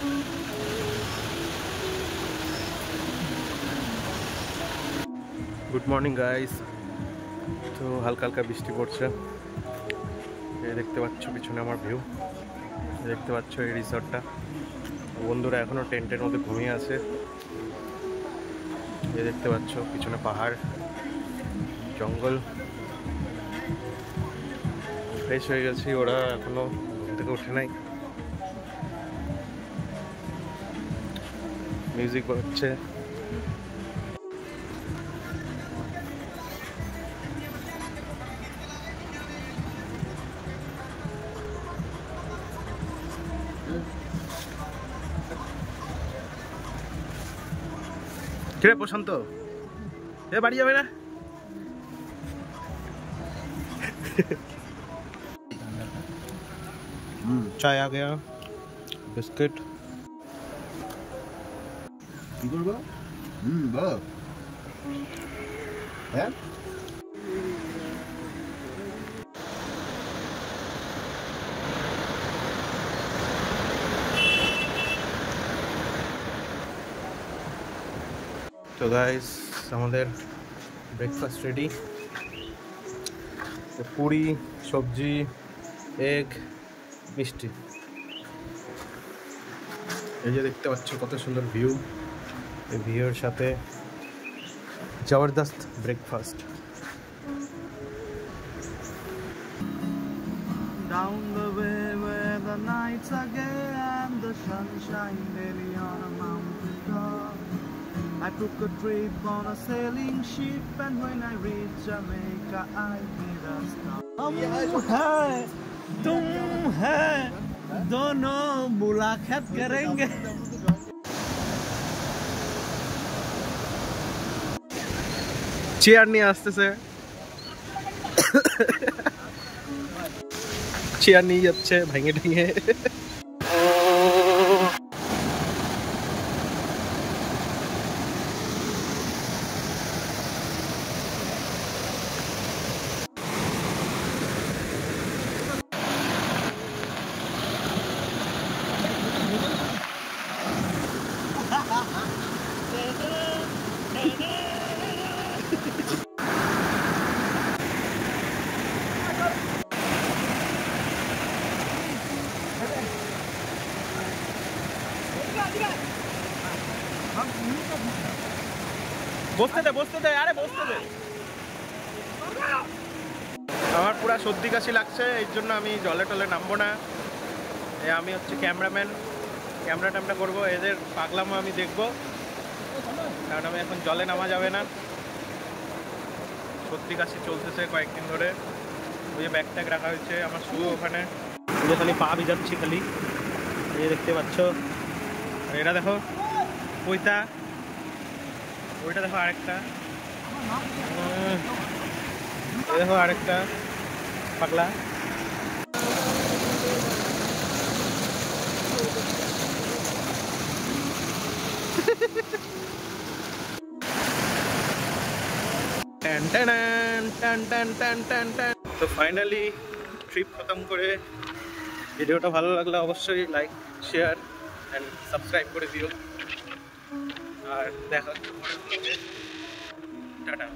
Good morning guys. তো হালকা হালকা বৃষ্টি পড়ছে, এই দেখতে পাচ্ছ পিছনে আমার ভিউ, দেখতে পাচ্ছ এই রিসর্টটা। বন্ধুরা এখনো টেন্টের মধ্যে ঘুমিয়ে আছে। এই দেখতে পাচ্ছ পিছনে পাহাড়, জঙ্গল। ফ্রেশ হয়ে গেছি, ওরা এখনো ঘুম থেকে উঠে নাই। মিউজিক হচ্ছে। কিরে প্রশান্ত, এ বাড়ি যাবে না? চাय आ गया, बिस्किट। কি করবো? বল। হ্যাঁ তো গাইস আমাদের ব্রেকফাস্ট রেডি। পুরি, সবজি, এগ, মিষ্টি। এই যে দেখতে পাচ্ছ কত সুন্দর ভিউ, এই ভিউর সাথে জবরদস্ত breakfast. Down the way where the nights are gay and the sunshine daily on a mountain top, I took a trip on a sailing ship, and when I reached Jamaica I made a stop. हम हैं तुम है दोनों मुलाकात करेंगे। Chair নিয়ে আসতেছে, chair নিয়ে যাচ্ছে ভেঙে ঠেঙে। বসতে দে, বসতে দে, আরে বসতে দে। আমার পুরা সর্দি কাশি লাগছে, এই জন্য আমি জলে টলে নামবো না। আমি হচ্ছে ক্যামেরাম্যান, ক্যামেরা ট্যামেরা করবো, এদের পাগলামো আমি দেখবো, কারণ আমি এখন জলে নামা যাবে না। সর্দি কাশি চলতেছে কয়েকদিন ধরে। ওই যে ব্যাগ ট্যাগ রাখা হয়েছে, আমার শু ওখানে, ওই খালি পা ভিজাচ্ছি খালি, এই দেখতে পাচ্ছ। আর এরা দেখো ওইটা, ওইটা দেখো আরেকটা, দেখো আরেকটা পাগলা। তো ফাইনালি ট্রিপ খতম করে, ভিডিওটা ভালো লাগলে অবশ্যই লাইক, শেয়ার অ্যান্ড সাবস্ক্রাইব করে দিও। আর দেখা হচ্ছে পরের ব্লগে। টাটা।